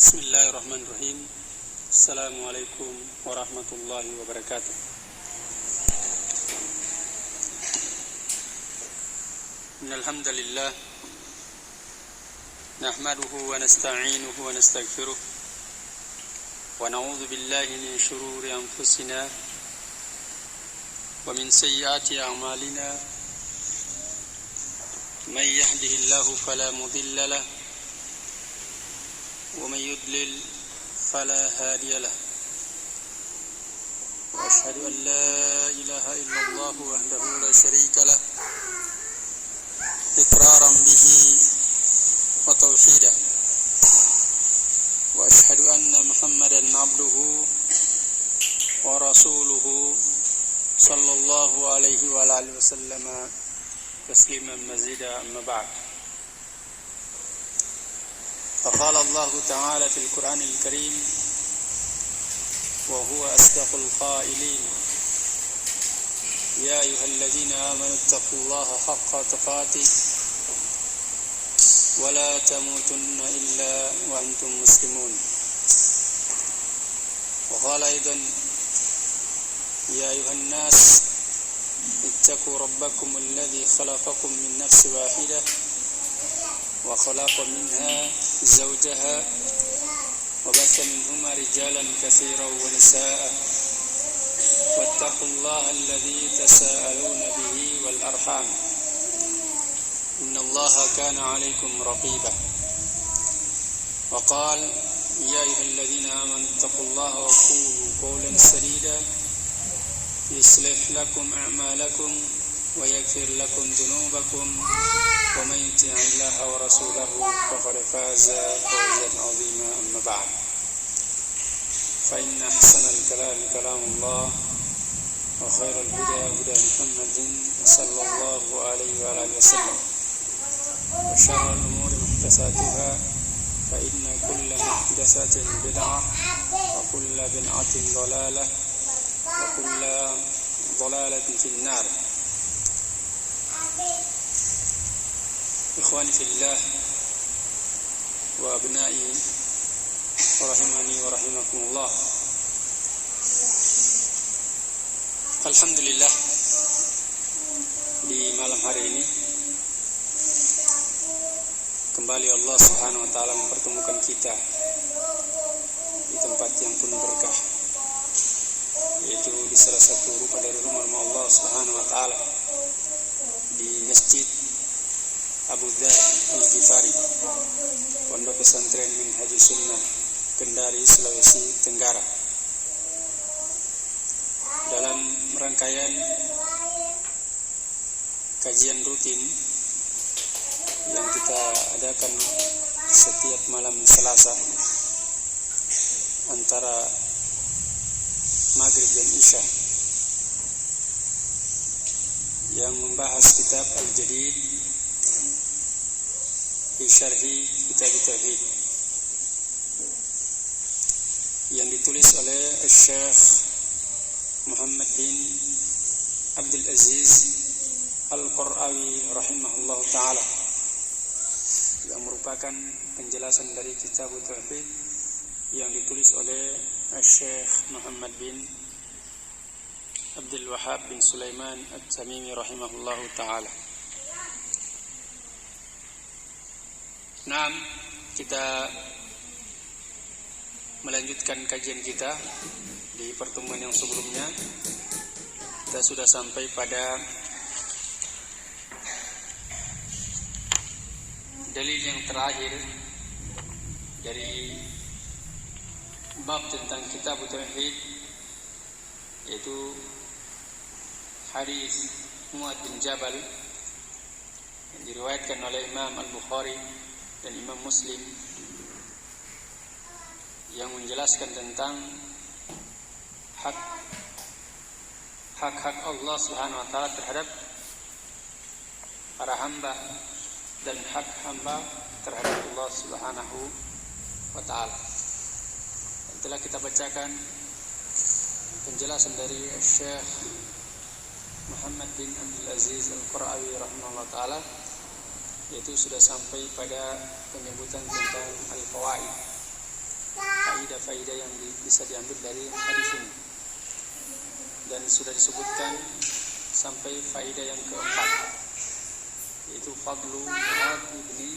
Bismillahirrahmanirrahim. Assalamualaikum warahmatullahi wabarakatuh. Innal hamdalillah nahmaduhu wa nasta'inuhu wa nastaghfiruh wa na'udzu billahi min shururi anfusina wa min sayyiati a'malina. Man yahdihillahu fala mudilla lahu ومن يضلل فلا هادي له وأشهد أن لا إله إلا الله وحده لا شريك له إقرارا به وتوحيدا وأشهد أن محمدا عبده ورسوله صلى الله عليه وعلى آله وسلم تسليما مزيدا. أما بعد، فقال الله تعالى في القرآن الكريم وهو أصدق القائلين: يا أيها الذين آمنوا اتقوا الله حق تقاته ولا تموتن إلا وأنتم مسلمون. وقال أيضا: يا أيها الناس اتقوا ربكم الذي خلقكم من نفس واحدة وخلق منها زوجها وبث منهما رجالا كثيرا ونساء واتقوا الله الذي تساءلون به والأرحام إن الله كان عليكم رقيبا. وقال: يا أيها الذين آمنوا اتقوا الله وقولوا قولا سديدا يصلح لكم أعمالكم ويغفر لكم ذنوبكم ومن يطع الله ورسوله فقد فاز فوزا عظيما. أما بعد، فإن أحسن الكلام كلام الله وخير الهدى هدى محمد صلى الله عليه وآله وسلم وشر الأمور محدثاتها فإن كل محدثة بدعة وكل بدعة ضلالة وكل ضلالة في النار. Ikhwani fillah wa abnai rahimani wa rahimakumullah. Alhamdulillah, di malam hari ini kembali Allah Subhanahu wa taala mempertemukan kita di tempat yang penuh berkah, yaitu di salah satu dari rumah Allah Subhanahu wa taala, di Masjid Abu Dzar Al-Ghifari, Pondok Pesantren Minhajus Sunnah, Kendari, Sulawesi Tenggara. Dalam rangkaian kajian rutin yang kita adakan setiap malam Selasa antara Maghrib dan Isya, yang membahas kitab Al-Jadid fi Syarhi Kitab Tauhid yang ditulis oleh Syekh Muhammad bin Abdul Aziz Al-Qurawi rahimahullah ta'ala, yang merupakan penjelasan dari Kitab Tauhid yang ditulis oleh Syekh Muhammad bin Abdul Wahhab bin Sulaiman At-Tamimi rahimahullah ta'ala. Nah, kita melanjutkan kajian kita. Di pertemuan yang sebelumnya kita sudah sampai pada dalil yang terakhir dari bab tentang kitab Tauhid, yaitu hadis Mu'adz bin Jabal yang diriwayatkan oleh Imam Al-Bukhari dan Imam Muslim, yang menjelaskan tentang hak-hak Allah Subhanahu wa taala terhadap para hamba dan hak hamba terhadap Allah Subhanahu wa taala. Telah kita bacakan penjelasan dari Syekh Muhammad bin Abdul Aziz Al-Qurawi rahimahullah ta'ala, yaitu sudah sampai pada penyebutan tentang Al-Fawaid, faidah-faidah yang bisa diambil dari hadis ini. Dan sudah disebutkan sampai faidah yang keempat, yaitu fadlu Mu'ad bin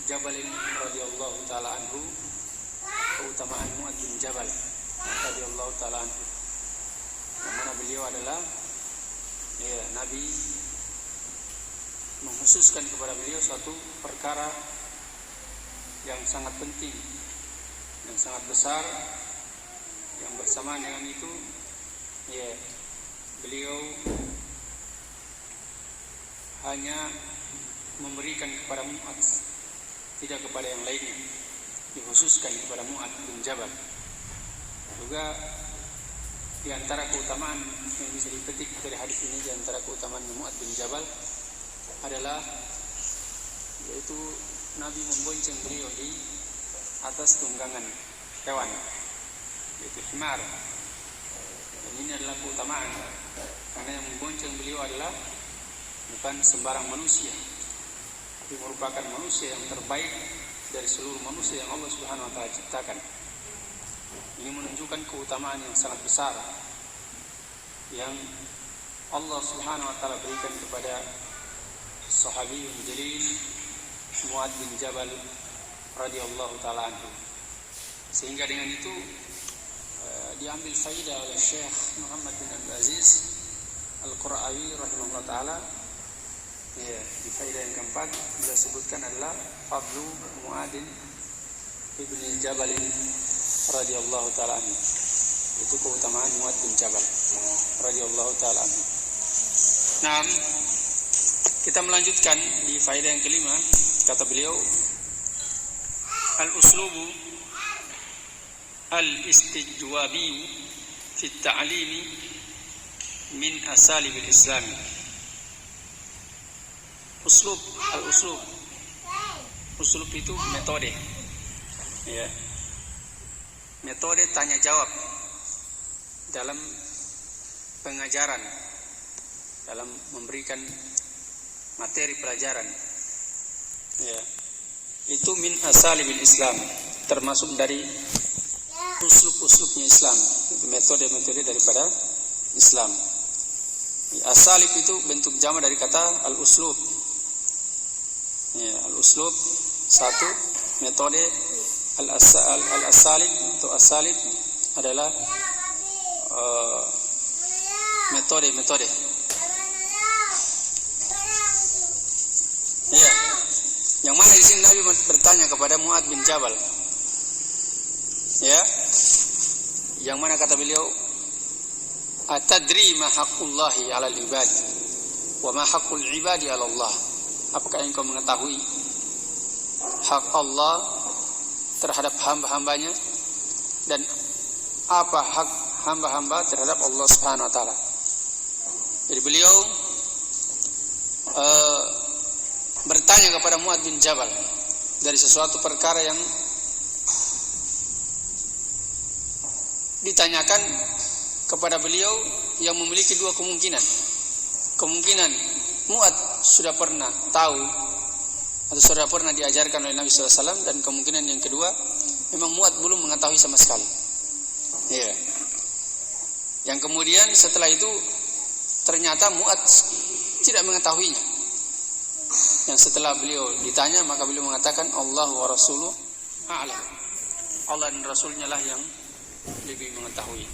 Jabal radhiyallahu taala anhu, keutamaan Mu'ad bin Jabal radhiyallahu taala anhu, yang mana beliau adalah Nabi mengkhususkan kepada beliau suatu perkara yang sangat penting, yang sangat besar, yang bersamaan dengan itu beliau hanya memberikan kepada Mu'ad, tidak kepada yang lainnya, dikhususkan kepada Mu'ad bin Jabal. Juga di antara keutamaan yang bisa dipetik dari hadis ini, di antara keutamaan Mu'ad bin Jabal adalah yaitu Nabi membonceng beliau di atas tunggangan hewan, yaitu himar. Dan ini adalah keutamaan, karena yang membonceng beliau adalah bukan sembarang manusia, tapi merupakan manusia yang terbaik dari seluruh manusia yang Allah Subhanahu wa taala ciptakan. Ini menunjukkan keutamaan yang sangat besar yang Allah Subhanahu wa taala berikan kepada sahabiyun jalil Mu'ad bin Jabal radhiyallahu taala anhu. Sehingga dengan itu diambil faidah oleh Syekh Muhammad bin Abdul Aziz Al-Qura'i rahimahullah taala. Di faidah yang keempat beliau sebutkan adalah fadlu Mu'ad bin Jabal radhiyallahu taala anhu, itu keutamaan Mu'ad bin Jabal radhiyallahu taala anhu. Nah, kita melanjutkan di faedah yang kelima. Kata beliau, al-uslubu al-istijwabi fi at-ta'limi min asalibil Islam. Uslub itu metode, metode tanya jawab dalam pengajaran, dalam memberikan materi pelajaran, itu min asalibil Islam, termasuk dari uslub-uslubnya Islam, itu metode-metode daripada Islam. Asalib itu bentuk jama dari kata al-uslub. Al-uslub satu, metode. Al-asalib atau asalib adalah metode. Yang mana di sini Nabi bertanya kepada Mu'ad bin Jabal, yang mana kata beliau, atadri ma haqqullahi 'alal ibad wa ma haqqul ibadi 'ala Allah. Apakah engkau mengetahui hak Allah terhadap hamba-hambanya dan apa hak hamba-hamba terhadap Allah Subhanahu wa taala? Jadi beliau bertanya kepada Mu'ad bin Jabal dari sesuatu perkara yang ditanyakan kepada beliau yang memiliki dua kemungkinan. Kemungkinan Mu'ad sudah pernah tahu atau sudah pernah diajarkan oleh Nabi SAW, dan kemungkinan yang kedua memang Mu'ad belum mengetahui sama sekali. Yang kemudian setelah itu ternyata Mu'ad tidak mengetahuinya. Yang setelah beliau ditanya, maka beliau mengatakan Allah wa rasuluh a'lam. Allah dan Rasulnya lah yang lebih mengetahui.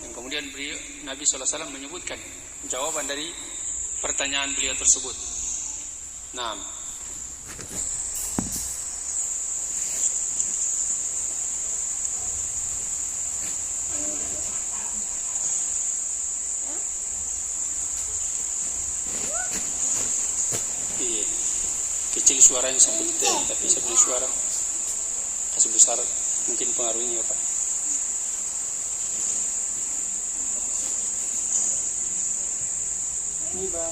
Dan kemudian beliau, Nabi SAW menyebutkan jawaban dari pertanyaan beliau tersebut. Nah, kecil suaranya sampai detail, tapi sebelum suara kasih besar mungkin pengaruhnya ya Pak. Ini Pak.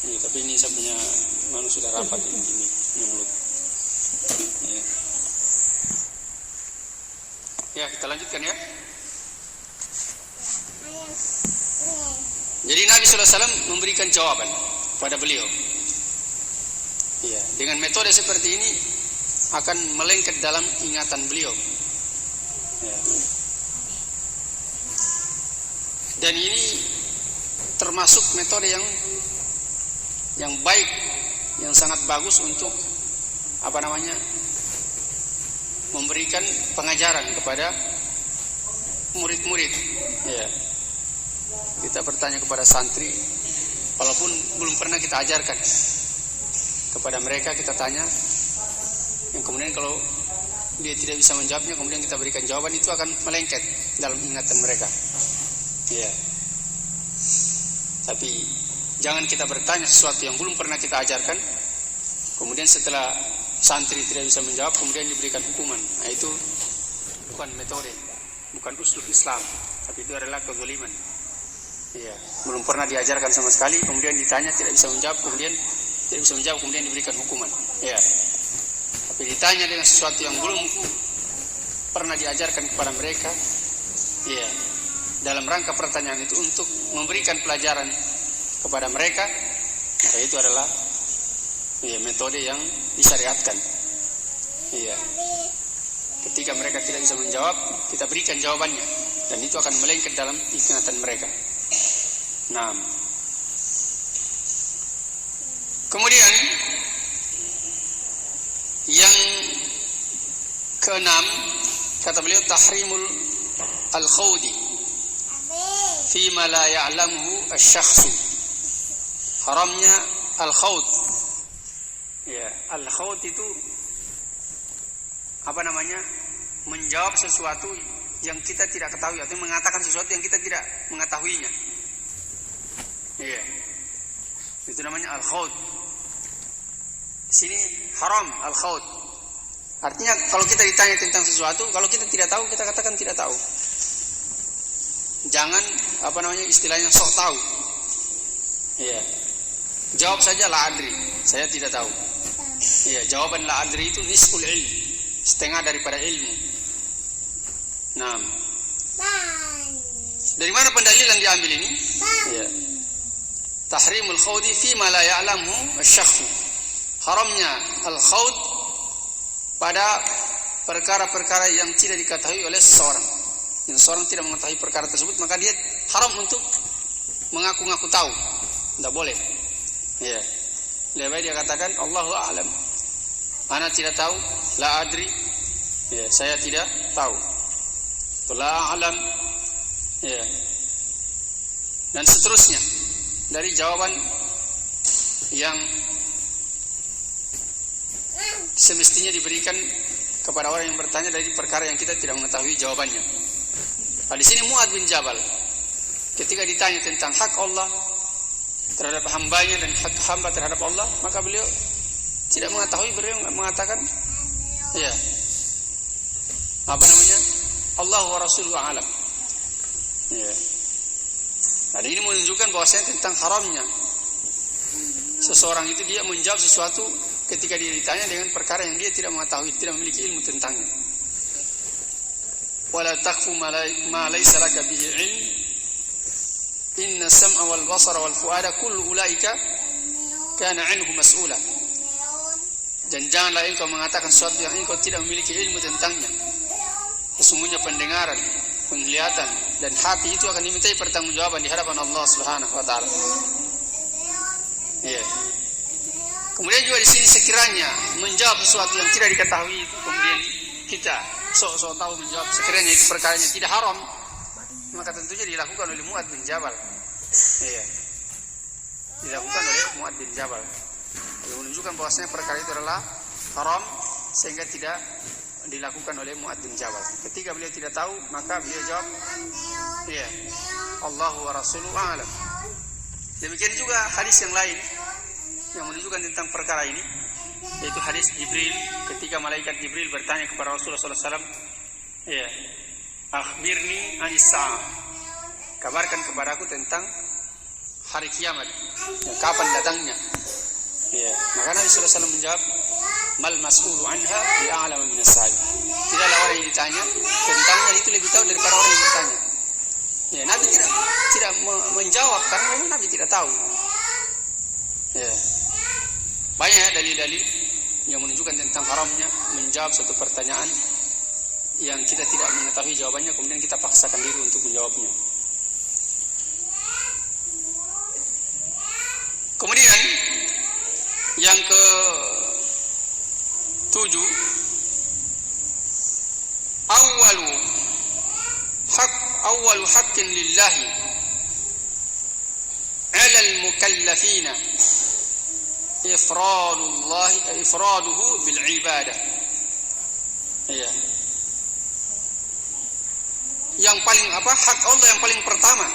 Iya, tapi ini saya punya manusia sudah rapat ini mulut. Ya, kita lanjutkan ya. Jadi Nabi SAW memberikan jawaban pada beliau. Dengan metode seperti ini akan melengket dalam ingatan beliau. Ya. Dan ini termasuk metode yang baik, yang sangat bagus untuk memberikan pengajaran kepada murid-murid. Ya. Kita bertanya kepada santri, walaupun belum pernah kita ajarkan kepada mereka, kita tanya, yang kemudian kalau dia tidak bisa menjawabnya, kemudian kita berikan jawaban, itu akan melengket dalam ingatan mereka. Ya. Tapi jangan kita bertanya sesuatu yang belum pernah kita ajarkan, kemudian setelah santri tidak bisa menjawab, kemudian diberikan hukuman. Nah, itu bukan metode, bukan uslub Islam, tapi itu adalah kezaliman. Ya, belum pernah diajarkan sama sekali, kemudian ditanya tidak bisa menjawab, kemudian diberikan hukuman. Ya. Tapi ditanya dengan sesuatu yang belum pernah diajarkan kepada mereka, ya, dalam rangka pertanyaan itu untuk memberikan pelajaran kepada mereka, maka itu adalah metode yang disyariatkan. Iya. Ketika mereka tidak bisa menjawab, kita berikan jawabannya, dan itu akan melengket dalam ingatan mereka. Nah, kemudian yang keenam, kata beliau, tahrimul al-khawdi fima la ya'lamuhu asy-syakhsu. Haramnya al-khawd. Ya, al-khawd itu menjawab sesuatu yang kita tidak ketahui, atau mengatakan sesuatu yang kita tidak mengetahuinya. Iya. Itu namanya al-khawd. Di sini haram al-khawd. Artinya kalau kita ditanya tentang sesuatu, kalau kita tidak tahu, kita katakan tidak tahu. Jangan istilahnya sok tahu. Iya. Jawab saja la adri, saya tidak tahu. Iya, jawaban la adri itu nisful ilm, setengah daripada ilmu. Nah, dari mana pendalilan diambil ini? Iya. Tahrimul khawdi fi ma la ya'lamu asy-syakhs. Haramnya al-khawd pada perkara-perkara yang tidak diketahui oleh seseorang. Yang seseorang tidak mengetahui perkara tersebut, maka dia haram untuk mengaku-ngaku tahu. Tidak boleh. Ya. Lebih baik dia katakan Allahu a'lam. Ana tidak tahu, la adri. Ya, saya tidak tahu. La a'lam. Ya. Dan seterusnya dari jawaban yang semestinya diberikan kepada orang yang bertanya dari perkara yang kita tidak mengetahui jawabannya. Nah, di sini Mu'adz bin Jabal ketika ditanya tentang hak Allah terhadap hambanya dan hak hamba terhadap Allah, maka beliau tidak mengetahui, beliau mengatakan ya, Allah wa rasuluhu a'lam. Ya. Nah, ini menunjukkan bahwasanya tentang haramnya seseorang itu dia menjawab sesuatu ketika dia ditanya dengan perkara yang dia tidak mengetahui, tidak memiliki ilmu tentangnya. Wala taqfu ma laysa laka bihi ilm. Inna sam'a wal basara wal fuada kullu ulaika kana 'anhu mas'ula. Dan janganlah engkau mengatakan sesuatu yang engkau tidak memiliki ilmu tentangnya. Sesungguhnya pendengaran, penglihatan dan hati itu akan dimintai pertanggungjawaban di hadapan Allah Subhanahu wa taala. Iya. Kemudian juga di sini sekiranya menjawab sesuatu yang tidak diketahui itu, kemudian kita sok-sok tahu menjawab, sekiranya itu perkaranya tidak haram, maka tentunya dilakukan oleh Mu'adz bin Jabal. Iya. Dilakukan oleh Mu'adz bin Jabal. Yang menunjukkan bahwasanya perkara itu adalah haram, sehingga tidak dilakukan oleh Mu'adz bin Jabal. Ketika beliau tidak tahu, maka beliau jawab, iya, Allahu wa rasuluhu a'lam. Demikian juga hadis yang lain yang menunjukkan tentang perkara ini, yaitu hadis Jibril ketika malaikat Jibril bertanya kepada Rasulullah SAW, ya, akhbirni anis sa'ah, kabarkan kepadaku tentang hari kiamat, ya, kapan datangnya. Ya, maka Nabi SAW menjawab, mal mas'ulu anha bi'a'lamu minas sa'il. Tidaklah orang yang ditanya tentangnya itu lebih tahu daripada orang yang bertanya. Ya, Nabi tidak menjawab karena memang Nabi tidak tahu. Ya. Banyak dalil-dalil yang menunjukkan tentang haramnya menjawab suatu pertanyaan yang kita tidak mengetahui jawabannya, kemudian kita paksakan diri untuk menjawabnya. Kemudian yang ke-7, awwalu haqqin lillahi 'alal mukallafina ifraduhu bil ibadah. Ya. Yang paling hak Allah yang paling pertama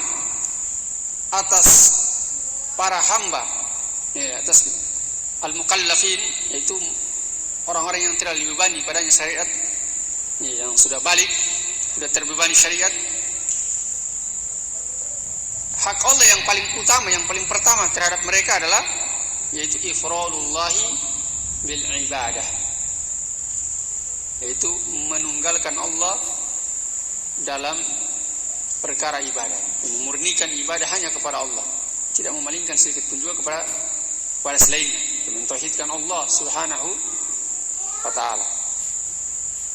atas para hamba, ya, atas al-mukallafin, yaitu orang-orang yang tidak dibebani padanya syariat, ya, yang sudah balik, sudah terbebani syariat. Hak Allah yang paling utama, yang paling pertama terhadap mereka adalah yaitu ifradullahi bil ibadah, yaitu menunggalkan Allah dalam perkara ibadah, memurnikan ibadah hanya kepada Allah, tidak memalingkan sedikit pun juga kepada selainnya, mentauhidkan Allah Subhanahu wa taala.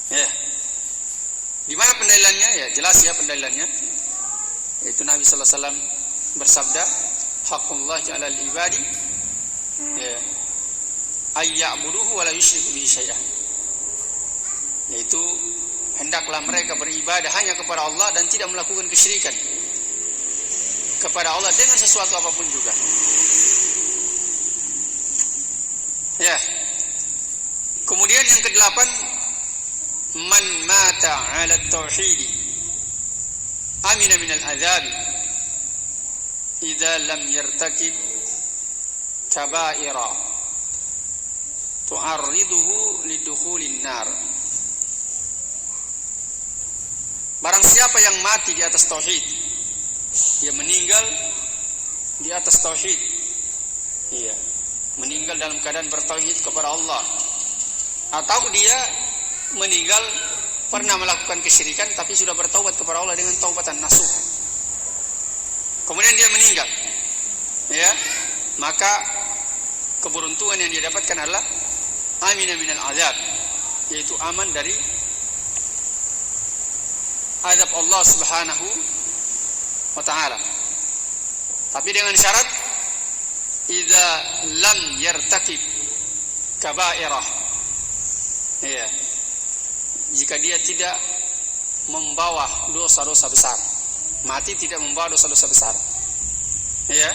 Ya. Di mana pendalilannya? Ya, jelas ya pendalilannya. Yaitu Nabi sallallahu alaihi wasallam bersabda, haqqullah 'alal ibadi, ya, ayya'buduhu wa la yusyriku bihi syai'an. Yaitu hendaklah mereka beribadah hanya kepada Allah dan tidak melakukan kesyirikan kepada Allah dengan sesuatu apapun juga. Ya. Kemudian yang ke-8, man mata 'ala at-tauhid amina min al-'adzab idza lam yartakib kaba'ira tu'arriduhu lidukhulin nar. Barang siapa yang mati di atas tauhid, dia meninggal di atas tauhid, iya, meninggal dalam keadaan bertauhid kepada Allah, atau dia meninggal pernah melakukan kesyirikan tapi sudah bertaubat kepada Allah dengan taubatan nasuh, kemudian dia meninggal, ya, maka keberuntungan yang dia dapatkan adalah amina minal azab, yaitu aman dari azab Allah Subhanahu wa ta'ala. Tapi dengan syarat idza lam yartakib kaba'irah, ya, jika dia tidak membawa dosa-dosa besar, mati tidak membawa dosa-dosa besar, ya,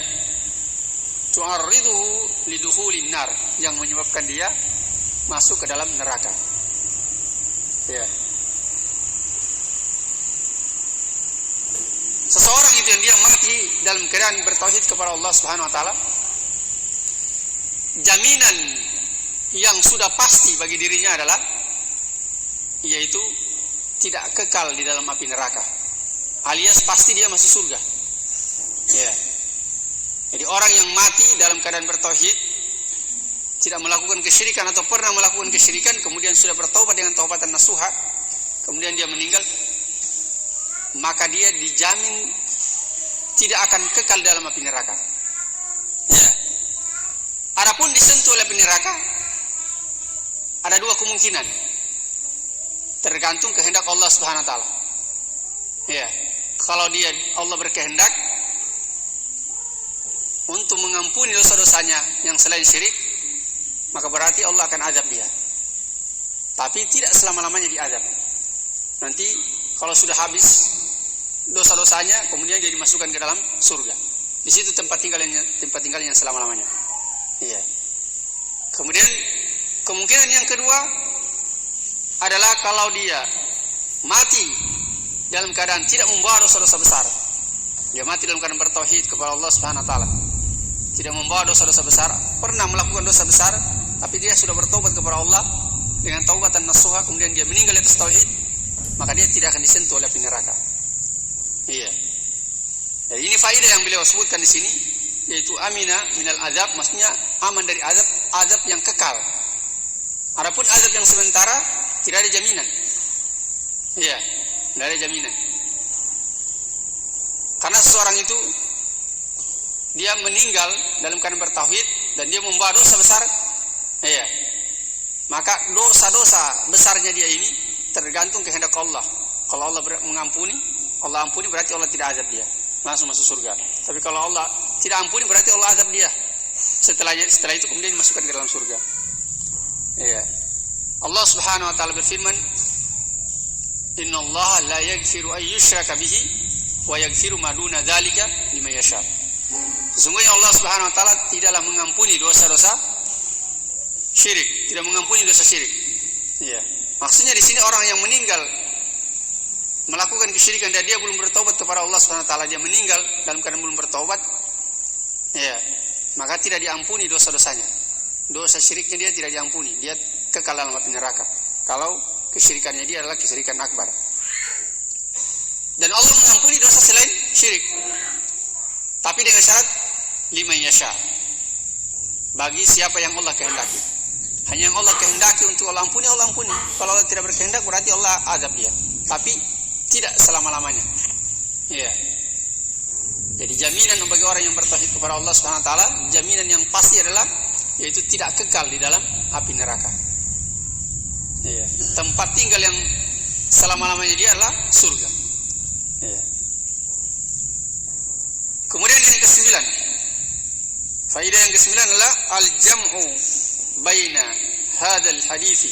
tu'arriduhu lidukhulin nar, yang menyebabkan dia masuk ke dalam neraka, ya. Seseorang itu yang dia mati dalam keadaan bertauhid kepada Allah Subhanahu wa taala, jaminan yang sudah pasti bagi dirinya adalah yaitu tidak kekal di dalam api neraka, alias pasti dia masuk surga. Ya. Jadi orang yang mati dalam keadaan bertauhid, tidak melakukan kesyirikan atau pernah melakukan kesyirikan, kemudian sudah bertaubat dengan taubatan nasuha, kemudian dia meninggal, maka dia dijamin tidak akan kekal dalam api neraka. Ya. Adapun disentuh oleh api neraka, ada dua kemungkinan, tergantung kehendak Allah Subhanahu wa taala. Ya, kalau Allah berkehendak untuk mengampuni dosa-dosanya yang selain syirik, maka berarti Allah akan azab dia. Tapi tidak selama-lamanya diazab. Nanti kalau sudah habis dosa-dosanya, kemudian dia dimasukkan ke dalam surga. Di situ tempat tinggalnya selama-lamanya. Iya. Kemudian kemungkinan yang kedua adalah kalau dia mati dalam keadaan tidak membawa dosa-dosa besar. Dia mati dalam keadaan bertauhid kepada Allah Subhanahu wa taala, tidak membawa dosa-dosa besar, pernah melakukan dosa besar, tapi dia sudah bertobat kepada Allah dengan taubatan nasuha, kemudian dia meninggal di atas tauhid, maka dia tidak akan disentuh oleh api neraka. Iya. Jadi ini faedah yang beliau sebutkan di sini, yaitu amina minal azab, maksudnya aman dari azab yang kekal. Adapun azab yang sementara tidak ada jaminan. Iya, tidak ada jaminan. Karena seseorang itu dia meninggal dalam keadaan bertauhid dan dia membawa dosa besar, iya, Maka dosa-dosa besarnya dia ini tergantung kehendak Allah. Kalau Allah mengampuni, Allah ampuni, berarti Allah tidak azab dia, langsung masuk surga. Tapi kalau Allah tidak ampuni, berarti Allah azab dia. Setelah itu kemudian dimasukkan ke dalam surga. Ya. Allah Subhanahu wa taala berfirman, "Innallaha la yaghfiru an yushraka bihi wa yaghfiru ma duna dzalika liman yasha." Sesungguhnya Allah Subhanahu wa taala tidaklah mengampuni dosa-dosa syirik, tidak mengampuni dosa syirik. Ya. Maksudnya di sini orang yang meninggal melakukan kesyirikan dan dia belum bertobat kepada Allah Subhanahu wa taala, dia meninggal dalam keadaan belum bertobat, ya, maka tidak diampuni dosa-dosanya. Dosa syiriknya dia tidak diampuni, dia kekal dalam api neraka. Kalau kesyirikannya dia adalah kesyirikan akbar. Dan Allah mengampuni dosa selain syirik, tapi dengan syarat liman yasha, bagi siapa yang Allah kehendaki. Hanya yang Allah kehendaki untuk Allah ampuni, Allah ampuni. Kalau Allah tidak berkehendak, berarti Allah azab dia, tapi tidak selama-lamanya. Ya. Jadi jaminan bagi orang yang bertauhid kepada Allah Subhanahu wa taala, jaminan yang pasti adalah yaitu tidak kekal di dalam api neraka. Ya. Tempat tinggal yang selama-lamanya dia adalah surga. Ya. Kemudian yang ke-9. Faedah yang ke-9 adalah al-jam'u baina hadzal hadithi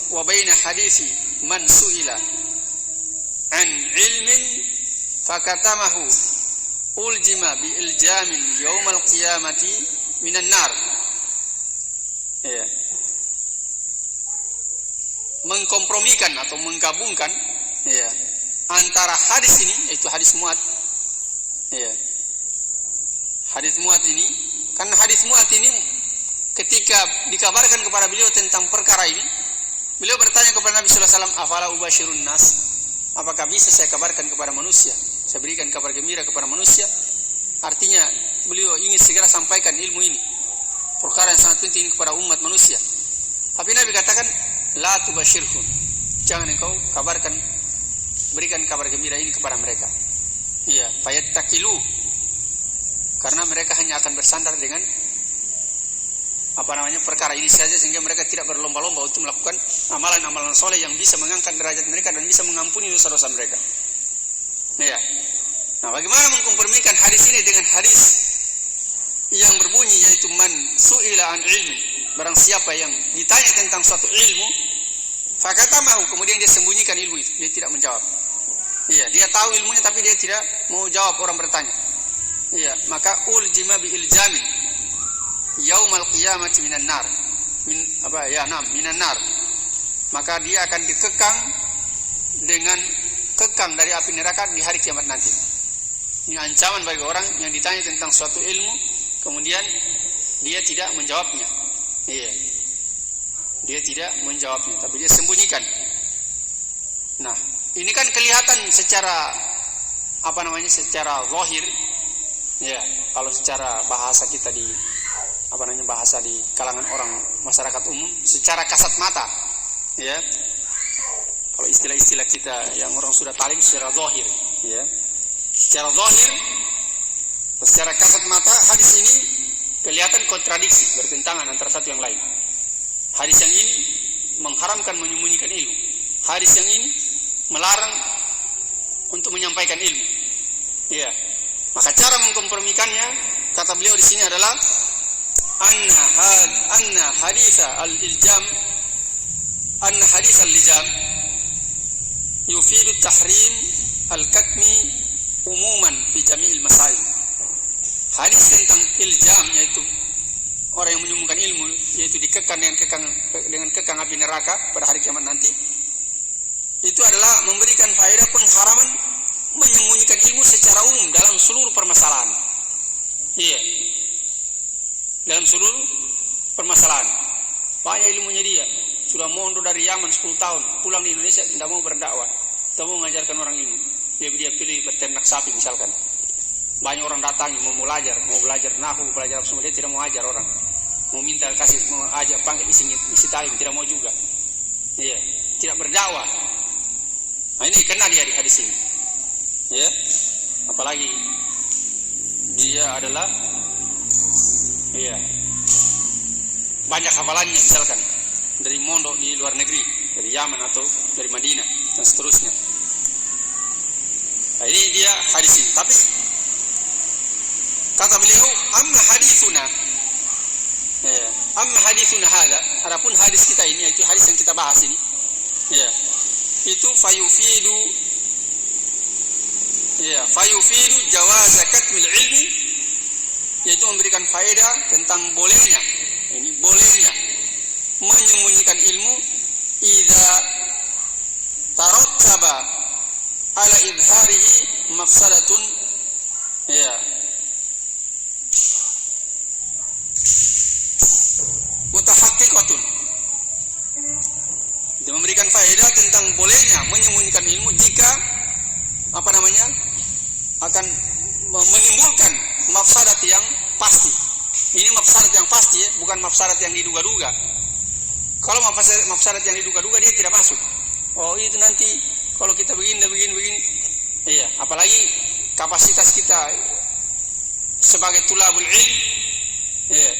wa baina hadithi man su'ila an ilmin fakatamahu uljima bi iljamin yaumal qiyamati minan nar. Ya. Mengkompromikan atau menggabungkan, ya, antara hadis ini, yaitu hadis muat, ya, hadis muat ini, karena hadis muat ini ketika dikabarkan kepada beliau tentang perkara ini, beliau bertanya kepada Nabi sallallahu alaihi wasallam, afala ubashirun nas, apakah bisa saya kabarkan kepada manusia, saya berikan kabar gembira kepada manusia? Artinya beliau ingin segera sampaikan ilmu ini, perkara yang sangat penting kepada umat manusia. Tapi Nabi katakan, la tubashirhum, jangan engkau kabarkan, berikan kabar gembira ini kepada mereka. Iya, fayattakilu, karena mereka hanya akan bersandar dengan perkara ini saja, sehingga mereka tidak berlomba-lomba untuk melakukan amalan-amalan soleh yang bisa mengangkat derajat mereka dan bisa mengampuni dosa-dosa mereka. Ya. Nah, bagaimana mengkompromikan hadis ini dengan hadis yang berbunyi yaitu man su'ila an ilmin, barang siapa yang ditanya tentang suatu ilmu, fakatamahu, kemudian dia sembunyikan ilmu itu, dia tidak menjawab. Iya, dia tahu ilmunya tapi dia tidak mau jawab orang bertanya. Iya, maka uljima bi iljamin yaumal qiyamati minan nar. Minan nar. Maka dia akan dikekang dengan kekang dari api neraka di hari kiamat nanti. Ini ancaman bagi orang yang ditanya tentang suatu ilmu kemudian dia tidak menjawabnya. Iya. Dia tidak menjawabnya, tapi dia sembunyikan. Nah, ini kan kelihatan secara secara zahir. Ya, kalau secara bahasa kita di bahasa di kalangan orang masyarakat umum, secara kasat mata. Ya. Kalau istilah-istilah kita yang orang sudah talim, secara zahir, ya. Secara zahir, secara kasat mata, hadis ini kelihatan kontradiksi, bertentangan antara satu yang lain. Hadis yang ini mengharamkan menyembunyikan ilmu. Hadis yang ini melarang untuk menyampaikan ilmu. Ya. Maka cara mengkompromikannya, kata beliau di sini adalah anna hadis al-iljam yufidu tahrim al-katmi umuman fi jami'il masail. Hadis tentang iljam, yaitu orang yang menyembunyikan ilmu, yaitu dikekang dengan kekang api neraka pada hari kiamat nanti, itu adalah memberikan faedah pengharaman menyembunyikan ilmu secara umum dalam seluruh permasalahan. Iya. Dalam seluruh permasalahan. Banyak ilmunya dia. Sudah mondok dari Yaman 10 tahun, pulang di Indonesia tidak mau berdakwah, tidak mau mengajarkan orang ilmu. Dia pilih beternak sapi misalkan. Banyak orang datang mau belajar nahu, belajar semua, dia tidak mau ajar orang. Mau minta mau ajar panggil isi talim, tidak mau juga. Iya, tidak berdakwah. Nah, ini kena dia di hadis ini. Ya. Apalagi dia adalah banyak hafalannya misalkan. dari mondok di luar negeri, dari Yaman atau dari Madinah dan seterusnya. Nah, ini dia hadis ini. Tapi kata beliau, amma hadithuna, amma hadithuna hada, adapun hadis kita ini, yaitu hadis yang kita bahas ini, itu fayufidu jawaz katmil ilmi, yaitu memberikan faedah tentang bolehnya menyembunyikan ilmu idza tarattaba ala idharihi mafsadatun mutahaqqiqatun. Dia memberikan faedah tentang bolehnya menyembunyikan ilmu jika akan menimbulkan mafsadat yang pasti. Ini mafsadat yang pasti, bukan mafsadat yang diduga-duga. Kalau mafsadat yang diduga-duga dia tidak masuk. Oh, itu nanti kalau kita begini. Iya, apalagi kapasitas kita sebagai tulabul ilm. Iya.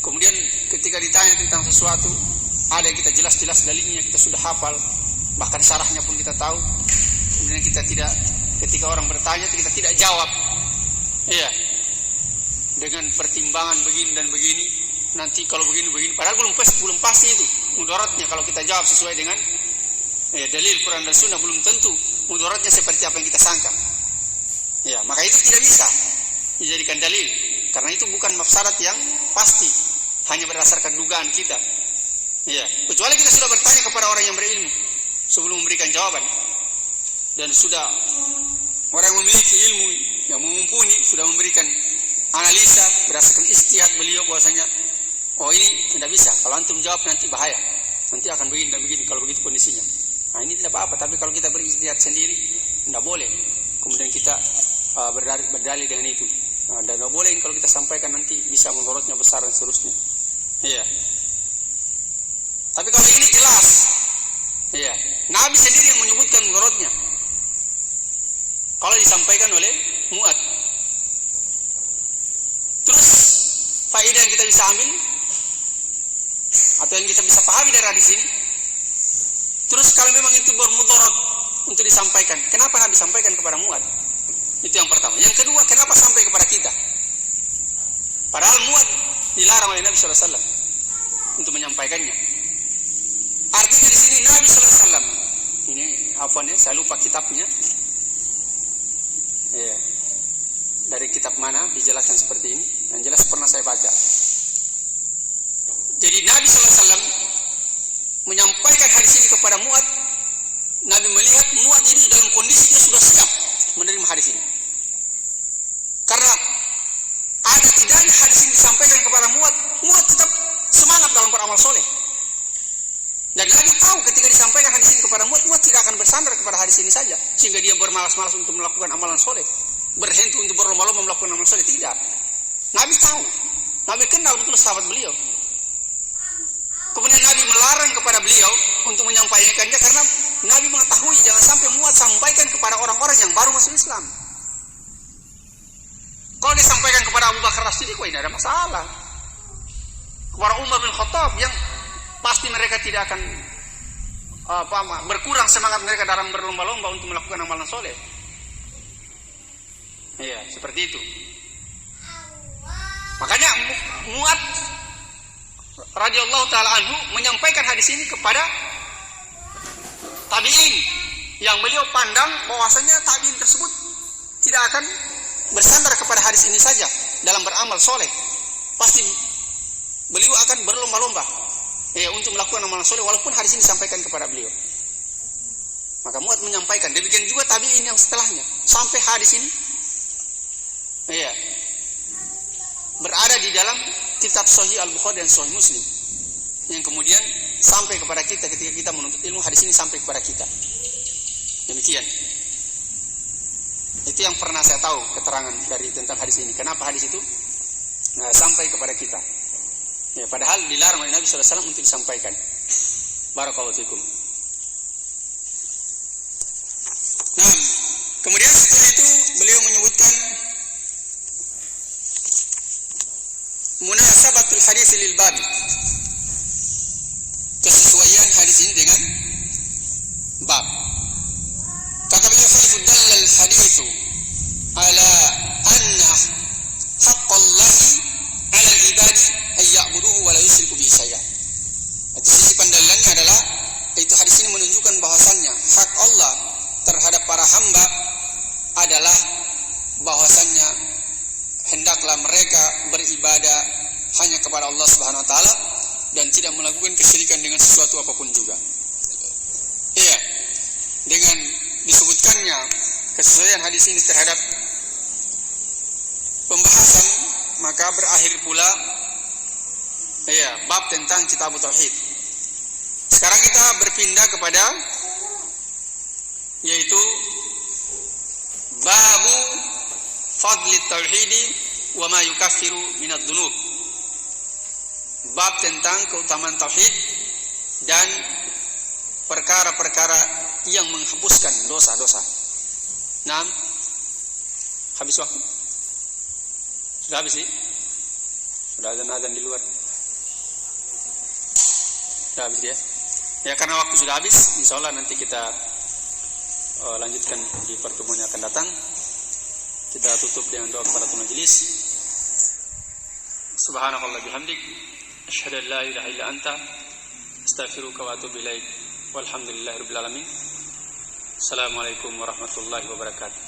Kemudian ketika ditanya tentang sesuatu, ada yang kita jelas-jelas dalilnya, kita sudah hafal, bahkan syarahnya pun kita tahu. Kemudian kita tidak, ketika orang bertanya kita tidak jawab. Iya. Dengan pertimbangan begini dan begini, nanti kalau begini, padahal belum pasti itu mudaratnya. Kalau kita jawab sesuai dengan dalil Quran dan Sunnah, belum tentu mudaratnya seperti apa yang kita sangka. Ya, maka itu tidak bisa dijadikan dalil, karena itu bukan mafsadat yang pasti, hanya berdasarkan dugaan kita. Ya, kecuali kita sudah bertanya kepada orang yang berilmu sebelum memberikan jawaban, dan sudah orang yang memiliki ilmu yang mumpuni sudah memberikan analisa berdasarkan ijtihad beliau bahwasanya ini tidak bisa, kalau antum jawab nanti bahaya, nanti akan begini dan begini kalau begitu kondisinya. Nah, ini tidak apa-apa, tapi kalau kita berijtihad sendiri tidak boleh kemudian kita berdalil dengan itu. Dan tidak boleh kalau kita sampaikan nanti bisa mudaratnya besar dan seterusnya. Iya. Tapi kalau ini jelas, iya, Nabi sendiri yang menyebutkan mudaratnya. Kalau disampaikan oleh Mu'ad. Terus faedah yang kita bisa ambil atau yang kita bisa pahami dari hadis ini, terus kalau memang itu bermudarat untuk disampaikan, kenapa Nabi sampaikan kepada Mu'ad? Itu yang pertama. Yang kedua, kenapa sampai kepada kita? Padahal Mu'ad dilarang oleh Nabi SAW untuk menyampaikannya. Artinya di sini Nabi SAW, ini saya lupa kitabnya. Ya, dari kitab mana dijelaskan seperti ini? Yang jelas pernah saya baca. Jadi Nabi SAW menyampaikan hadis ini kepada Mu'ad. Nabi melihat Mu'ad ini dalam kondisi dia sudah siap menerima hadis ini. Karena ada tidaknya hadis ini disampaikan kepada Mu'ad, Mu'ad tetap semangat dalam beramal soleh. Dan Nabi tahu ketika disampaikan hadis ini kepada Mu'ad, Mu'ad tidak akan bersandar kepada hadis ini saja, sehingga dia bermalas-malas untuk melakukan amalan soleh, berhenti untuk berlomba-lomba melakukan amalan soleh. Tidak. Nabi tahu, Nabi kenal betul sahabat beliau. Kemudian Nabi melarang kepada beliau untuk menyampaikannya karena Nabi mengetahui jangan sampai Mu'ad sampaikan kepada orang-orang yang baru masuk Islam. Kalau disampaikan kepada Abu Bakar As-Siddiq, tidak ada masalah. Kepada Umar bin Khattab yang pasti mereka tidak akan berkurang semangat mereka dalam berlomba-lomba untuk melakukan amalan soleh. Iya, seperti itu. Makanya Mu'ad radhiyallahu taala anhu menyampaikan hadis ini kepada tabi'in yang beliau pandang bahwasanya tabi'in tersebut tidak akan bersandar kepada hadis ini saja dalam beramal soleh. Pasti beliau akan berlomba-lomba untuk melakukan amalan soleh walaupun hadis ini disampaikan kepada beliau. Maka Mu'ad menyampaikan. Demikian juga tabi'in yang setelahnya sampai hadis ini berada di dalam kitab Sahih Al-Bukhari dan Sahih Muslim, yang kemudian sampai kepada kita ketika kita menuntut ilmu, hadis ini sampai kepada kita. Demikian. Itu yang pernah saya tahu keterangan dari tentang hadis ini. Kenapa hadis itu sampai kepada kita? Ya, padahal dilarang oleh Nabi SAW untuk disampaikan. Barakallahu fikum. Nah, kemudian setelah itu beliau menyebutkan munasabatul hadis lil bab, kesesuaian hadis ini dengan bab. Kata beliau, "Fa dallal haditsu ala anna haqqallahi 'ala al-ibadi ay ya'buduhu wa la yusyriku bihi syai'an." Itu sisi pendalannya adalah itu hadis ini menunjukkan bahwasannya hak Allah terhadap para hamba adalah bahwasannya hendaklah mereka beribadah hanya kepada Allah Subhanahu wa taala dan tidak melakukan kesyirikan dengan sesuatu apapun juga. Iya. Dengan disebutkannya kesesuaian hadis ini terhadap pembahasan, maka berakhir pula bab tentang kitab tauhid. Sekarang kita berpindah kepada yaitu babu fadli tauhidi wa ma yukaffiru minadz dzunub. Bab tentang keutamaan tauhid dan perkara-perkara yang menghapuskan dosa-dosa. Nah, habis waktu? Sudah habis sih? Sudah azan di luar. Sudah habis dia? Ya, karena waktu sudah habis, insyaallah nanti kita lanjutkan di pertemuan yang akan datang. Kita tutup dengan doa kepada majelis. Subhanakallah bihamdik, asyhadu an la ilaha illa anta, astaghfiruka wa atubu ilaik. Walhamdulillahirabbil alamin. Assalamualaikum warahmatullahi wabarakatuh.